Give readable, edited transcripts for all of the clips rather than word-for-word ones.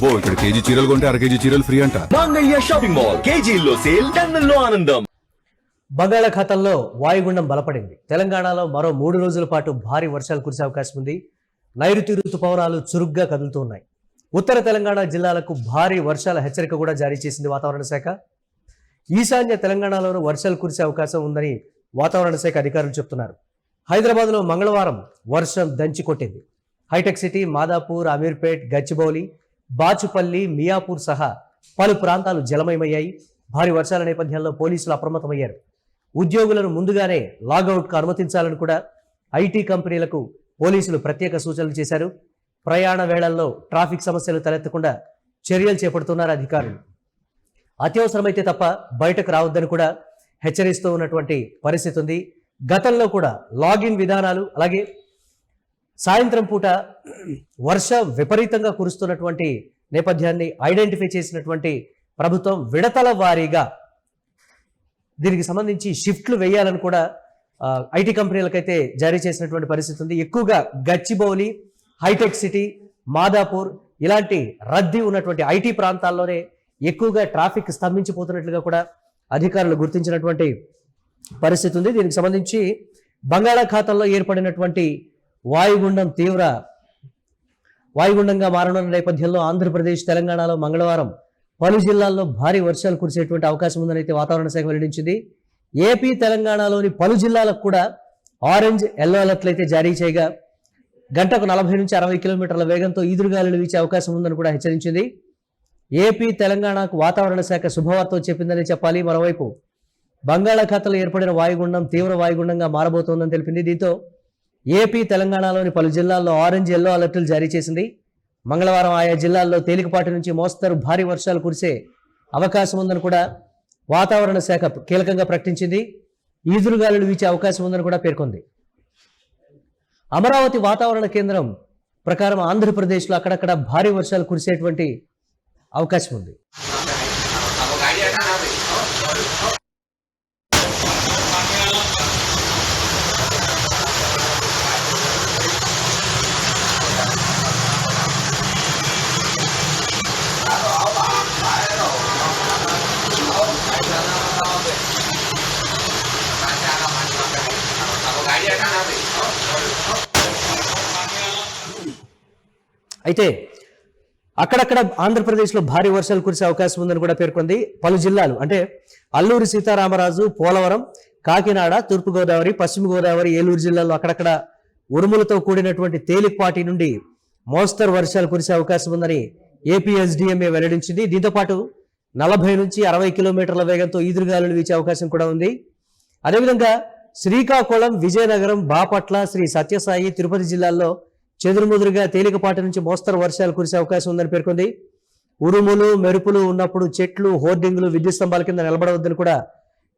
అబ్బో ఇక్కడ కేజీ చీరలు కొంటే అర కేజీ చీరలు ఫ్రీ అంట. మంగళ్య షాపింగ్ మాల్ కేజీల్లో సేల్ టన్నుల్లో ఆనందం. బంగాళాఖాతంలో వాయుగుండం బలపడింది. తెలంగాణలో మరో 3 రోజుల పాటు భారీ వర్షాలు కురిసే అవకాశం ఉంది. నైరుతి రుతుపవనాలు చురుగ్గా కదులుతూ ఉన్నాయి. ఉత్తర తెలంగాణ జిల్లాలకు భారీ వర్షాల హెచ్చరిక కూడా జారీ చేసింది వాతావరణ శాఖ. ఈశాన్య తెలంగాణలోనూ వర్షాలు కురిసే అవకాశం ఉందని వాతావరణ శాఖ అధికారులు చెప్తున్నారు. హైదరాబాద్లో మంగళవారం వర్షం దంచి కొట్టింది. హైటెక్ సిటీ, మాదాపూర్, అమీర్పేట్, గచ్చిబౌలి, బాచుపల్లి, మియాపూర్ సహా పలు ప్రాంతాలు జలమయమయ్యాయి. భారీ వర్షాల నేపథ్యంలో పోలీసులు అప్రమత్తమయ్యారు. ఉద్యోగులను ముందుగానే లాగౌట్కు అనుమతించాలని కూడా ఐటీ కంపెనీలకు పోలీసులు ప్రత్యేక సూచనలు చేశారు. ప్రయాణ వేళల్లో ట్రాఫిక్ సమస్యలు తలెత్తకుండా చర్యలు చేపడుతున్నారు అధికారులు. అత్యవసరమైతే తప్ప బయటకు రావద్దని కూడా హెచ్చరిస్తూ ఉన్నటువంటి పరిస్థితి ఉంది. గతంలో కూడా లాగిన్ విధానాలు, అలాగే సాయంత్రం పూట వర్షం విపరీతంగా కురుస్తున్నటువంటి నేపథ్యాన్ని ఐడెంటిఫై చేసినటువంటి ప్రభుత్వం విడతల వారీగా దీనికి సంబంధించి షిఫ్ట్లు వేయాలని కూడా ఐటీ కంపెనీలకైతే జారీ చేసినటువంటి పరిస్థితి ఉంది. ఎక్కువగా గచ్చిబౌలి, హైటెక్ సిటీ, మాదాపూర్ ఇలాంటి రద్దీ ఉన్నటువంటి ఐటీ ప్రాంతాల్లోనే ఎక్కువగా ట్రాఫిక్ స్తంభించిపోతున్నట్లుగా కూడా అధికారులు గుర్తించినటువంటి పరిస్థితి ఉంది. దీనికి సంబంధించి బంగాళాఖాతంలో ఏర్పడినటువంటి వాయుగుండంగా మారనున్న నేపథ్యంలో ఆంధ్రప్రదేశ్, తెలంగాణలో మంగళవారం పలు జిల్లాల్లో భారీ వర్షాలు కురిసేటువంటి అవకాశం ఉందని అయితే వాతావరణ శాఖ వెల్లడించింది. ఏపీ, తెలంగాణలోని పలు జిల్లాలకు కూడా ఆరెంజ్, ఎల్లో అలర్ట్లు అయితే జారీ చేయగా గంటకు 40 నుంచి 60 కిలోమీటర్ల వేగంతో ఈదురుగాలులు వీచే అవకాశం ఉందని కూడా హెచ్చరించింది. ఏపీ, తెలంగాణకు వాతావరణ శాఖ శుభవార్త చెప్పిందని చెప్పాలి. మరోవైపు బంగాళాఖాతంలో ఏర్పడిన వాయుగుండం తీవ్ర వాయుగుండంగా మారబోతోందని తెలిపింది. దీంతో ఏపీ, తెలంగాణలోని పలు జిల్లాల్లో ఆరెంజ్, ఎల్లో అలర్టులు జారీ చేసింది. మంగళవారం ఆయా జిల్లాల్లో తేలికపాటి నుంచి మోస్తరు భారీ వర్షాలు కురిసే అవకాశం ఉందని కూడా వాతావరణ శాఖ కీలకంగా ప్రకటించింది. ఈదురుగాలులు వీచే అవకాశం ఉందని కూడా పేర్కొంది. అమరావతి వాతావరణ కేంద్రం ప్రకారం ఆంధ్రప్రదేశ్లో అక్కడక్కడ భారీ వర్షాలు కురిసేటువంటి అవకాశం ఉంది. అయితే అక్కడక్కడ ఆంధ్రప్రదేశ్లో భారీ వర్షాలు కురిసే అవకాశం ఉందని కూడా పేర్కొంది. పలు జిల్లాలు అంటే అల్లూరి సీతారామరాజు, పోలవరం, కాకినాడ, తూర్పుగోదావరి, పశ్చిమ గోదావరి, ఏలూరు జిల్లాల్లో అక్కడక్కడ ఉరుములతో కూడినటువంటి తేలికపాటి నుండి మోస్తరు వర్షాలు కురిసే అవకాశం ఉందని ఏపీఎస్డిఎంఏ వెల్లడించింది. దీంతోపాటు 40 నుంచి 60 కిలోమీటర్ల వేగంతో ఈదురుగాలులు వీచే అవకాశం కూడా ఉంది. అదేవిధంగా శ్రీకాకుళం, విజయనగరం, బాపట్ల, శ్రీ సత్యసాయి, తిరుపతి జిల్లాల్లో చెదురుముదురుగా తేలికపాటి నుంచి మోస్తరు వర్షాలు కురిసే అవకాశం ఉందని పేర్కొంది. ఉరుములు, మెరుపులు ఉన్నప్పుడు చెట్లు, హోర్డింగులు, విద్యుత్ స్తంభాల కింద నిలబడవద్దని కూడా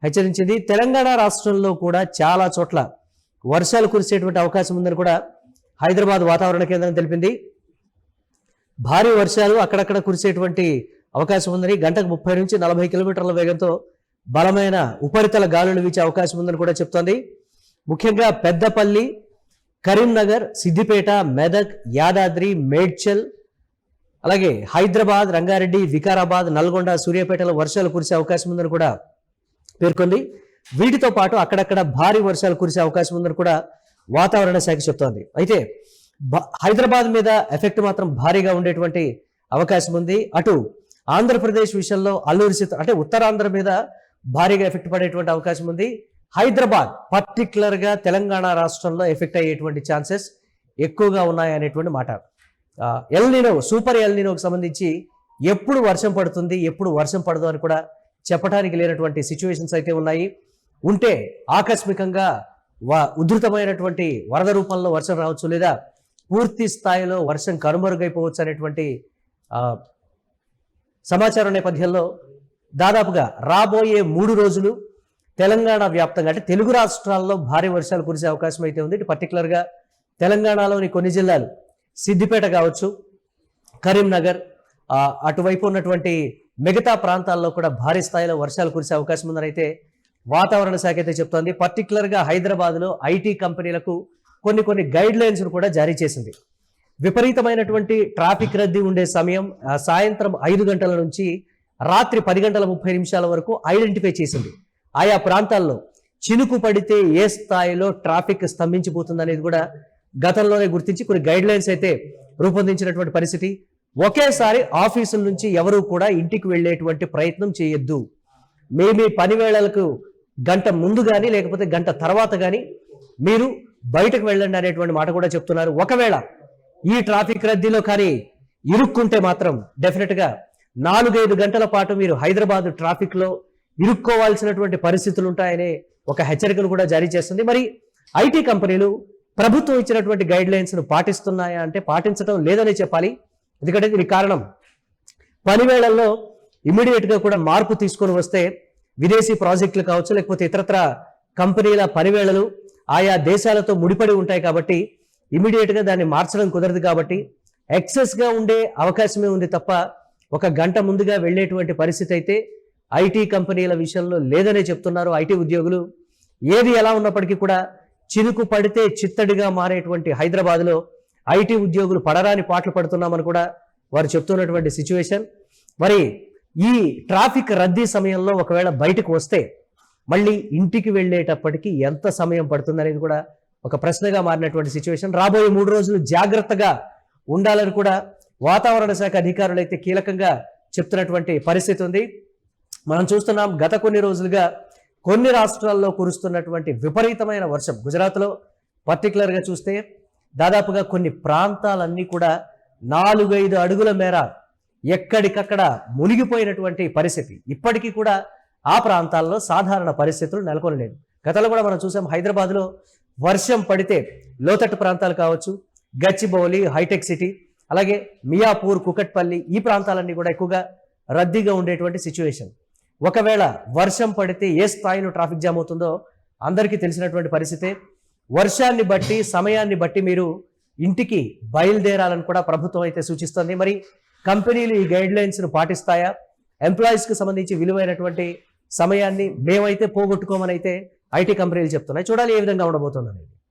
హెచ్చరించింది. తెలంగాణ రాష్ట్రంలో కూడా చాలా చోట్ల వర్షాలు కురిసేటువంటి అవకాశం ఉందని కూడా హైదరాబాద్ వాతావరణ కేంద్రం తెలిపింది. భారీ వర్షాలు అక్కడక్కడ కురిసేటువంటి అవకాశం ఉందని, గంటకు 30 నుంచి 40 కిలోమీటర్ల వేగంతో బలమైన ఉపరితల గాలులు వీచే అవకాశం ఉందని కూడా చెప్తోంది. ముఖ్యంగా పెద్దపల్లి, కరీంనగర్, సిద్దిపేట, మెదక్, యాదాద్రి, మేడ్చల్, అలాగే హైదరాబాద్, రంగారెడ్డి, వికారాబాద్, నల్గొండ, సూర్యాపేటలో వర్షాలు కురిసే అవకాశం ఉందని కూడా పేర్కొంది. వీటితో పాటు అక్కడక్కడ భారీ వర్షాలు కురిసే అవకాశం ఉందని కూడా వాతావరణ శాఖ చెప్తోంది. అయితే హైదరాబాద్ మీద ఎఫెక్ట్ మాత్రం భారీగా ఉండేటువంటి అవకాశం ఉంది. అటు ఆంధ్రప్రదేశ్ విషయంలో అల్లూరి సీత అంటే ఉత్తరాంధ్ర మీద భారీగా ఎఫెక్ట్ పడేటువంటి అవకాశం ఉంది. హైదరాబాద్ పర్టికులర్గా తెలంగాణ రాష్ట్రంలో ఎఫెక్ట్ అయ్యేటువంటి ఛాన్సెస్ ఎక్కువగా ఉన్నాయనేటువంటి మాట. ఎల్నినో, సూపర్ ఎల్నినోకి సంబంధించి ఎప్పుడు వర్షం పడుతుంది, ఎప్పుడు వర్షం పడదు అని కూడా చెప్పడానికి లేనటువంటి సిచ్యువేషన్స్ అయితే ఉన్నాయి. ఉంటే ఆకస్మికంగా ఉధృతమైనటువంటి వరద రూపంలో వర్షం రావచ్చు, లేదా పూర్తి స్థాయిలో వర్షం కనుమరుగైపోవచ్చు అనేటువంటి సమాచారం నేపథ్యంలో దాదాపుగా రాబోయే 3 రోజులు తెలంగాణ వ్యాప్తంగా అంటే తెలుగు రాష్ట్రాల్లో భారీ వర్షాలు కురిసే అవకాశం అయితే ఉంది. పర్టికులర్గా తెలంగాణలోని కొన్ని జిల్లాలు, సిద్దిపేట కావచ్చు, కరీంనగర్, అటువైపు ఉన్నటువంటి మిగతా ప్రాంతాల్లో కూడా భారీ స్థాయిలో వర్షాలు కురిసే అవకాశం ఉందని అయితే వాతావరణ శాఖ అయితే చెప్తోంది. పర్టికులర్గా హైదరాబాద్లో ఐటీ కంపెనీలకు కొన్ని గైడ్ లైన్స్ కూడా జారీ చేసింది. విపరీతమైనటువంటి ట్రాఫిక్ రద్దీ ఉండే సమయం సాయంత్రం 5 గంటల నుంచి రాత్రి 10:30 వరకు ఐడెంటిఫై చేసింది. ఆయా ప్రాంతాల్లో చినుకు పడితే ఏ స్థాయిలో ట్రాఫిక్ స్తంభించిపోతుంది అనేది కూడా గతంలోనే గుర్తించి కొన్ని గైడ్ లైన్స్ అయితే రూపొందించినటువంటి పరిస్థితి. ఒకేసారి ఆఫీసుల నుంచి ఎవరూ కూడా ఇంటికి వెళ్ళేటువంటి ప్రయత్నం చేయొద్దు. మీ పని వేళలకు గంట ముందు కానీ లేకపోతే గంట తర్వాత కానీ మీరు బయటకు వెళ్ళండి అనేటువంటి మాట కూడా చెప్తున్నారు. ఒకవేళ ఈ ట్రాఫిక్ రద్దీలో కానీ ఇరుక్కుంటే మాత్రం డెఫినెట్గా 4-5 గంటల పాటు మీరు హైదరాబాద్ ట్రాఫిక్ లో ఇరుక్కోవాల్సినటువంటి పరిస్థితులు ఉంటాయనే ఒక హెచ్చరికను కూడా జారీ చేస్తుంది. మరి ఐటీ కంపెనీలు ప్రభుత్వం ఇచ్చినటువంటి గైడ్ లైన్స్ ను పాటిస్తున్నాయా అంటే పాటించడం లేదనే చెప్పాలి. ఎందుకంటే దీనికి కారణం పని వేళల్లో ఇమీడియట్ గా కూడా మార్పు తీసుకొని వస్తే విదేశీ ప్రాజెక్టులు కావచ్చు లేకపోతే ఇతరత్ర కంపెనీల పనివేళలు ఆయా దేశాలతో ముడిపడి ఉంటాయి కాబట్టి ఇమీడియట్ గా దాన్ని మార్చడం కుదరదు. కాబట్టి ఎక్సెస్ గా ఉండే అవకాశమే ఉంది తప్ప ఒక గంట ముందుగా వెళ్ళేటువంటి పరిస్థితి అయితే ఐటీ కంపెనీల విషయంలో లేదనే చెప్తున్నారు ఐటీ ఉద్యోగులు. ఏది ఎలా ఉన్నప్పటికీ కూడా చినుకు పడితే చిత్తడిగా మారేటువంటి హైదరాబాద్లో ఐటీ ఉద్యోగులు పడరాని పాటలు పడుతున్నామని కూడా వారు చెప్తున్నటువంటి సిచ్యువేషన్. మరి ఈ ట్రాఫిక్ రద్దీ సమయంలో ఒకవేళ బయటకు వస్తే మళ్ళీ ఇంటికి వెళ్ళేటప్పటికి ఎంత సమయం పడుతుంది అనేది కూడా ఒక ప్రశ్నగా మారినటువంటి సిచ్యువేషన్. రాబోయే 3 రోజులు జాగ్రత్తగా ఉండాలని కూడా వాతావరణ శాఖ అధికారులు అయితే కీలకంగా చెప్తున్నటువంటి పరిస్థితి ఉంది. మనం చూస్తున్నాం గత కొన్ని రోజులుగా కొన్ని రాష్ట్రాల్లో కురుస్తున్నటువంటి విపరీతమైన వర్షం. గుజరాత్లో పర్టికులర్గా చూస్తే దాదాపుగా కొన్ని ప్రాంతాలన్నీ కూడా 4-5 అడుగుల మేర ఎక్కడికక్కడ మునిగిపోయినటువంటి పరిస్థితి. ఇప్పటికీ కూడా ఆ ప్రాంతాల్లో సాధారణ పరిస్థితులు నెలకొనలేదు. గతంలో కూడా మనం చూసాం హైదరాబాద్లో వర్షం పడితే లోతట్టు ప్రాంతాలు కావచ్చు, గచ్చిబౌలి, హైటెక్ సిటీ, అలాగే మియాపూర్, కుకట్పల్లి ఈ ప్రాంతాలన్నీ కూడా ఎక్కువగా రద్దీగా ఉండేటువంటి సిచ్యువేషన్. ఒకవేళ వర్షం పడితే ఏ స్థాయిలో ట్రాఫిక్ జామ్ అవుతుందో అందరికీ తెలిసినటువంటి పరిస్థితే. వర్షాన్ని బట్టి సమయాన్ని బట్టి మీరు ఇంటికి బయలుదేరాలని కూడా ప్రభుత్వం అయితే సూచిస్తుంది. మరి కంపెనీలు ఈ గైడ్ లైన్స్ను పాటిస్తాయా? ఎంప్లాయీస్కి సంబంధించి విలువైనటువంటి సమయాన్ని మేమైతే పోగొట్టుకోమని అయితే ఐటీ కంపెనీలు చెప్తున్నాయి. చూడాలి ఏ విధంగా ఉండబోతుంది అనేది.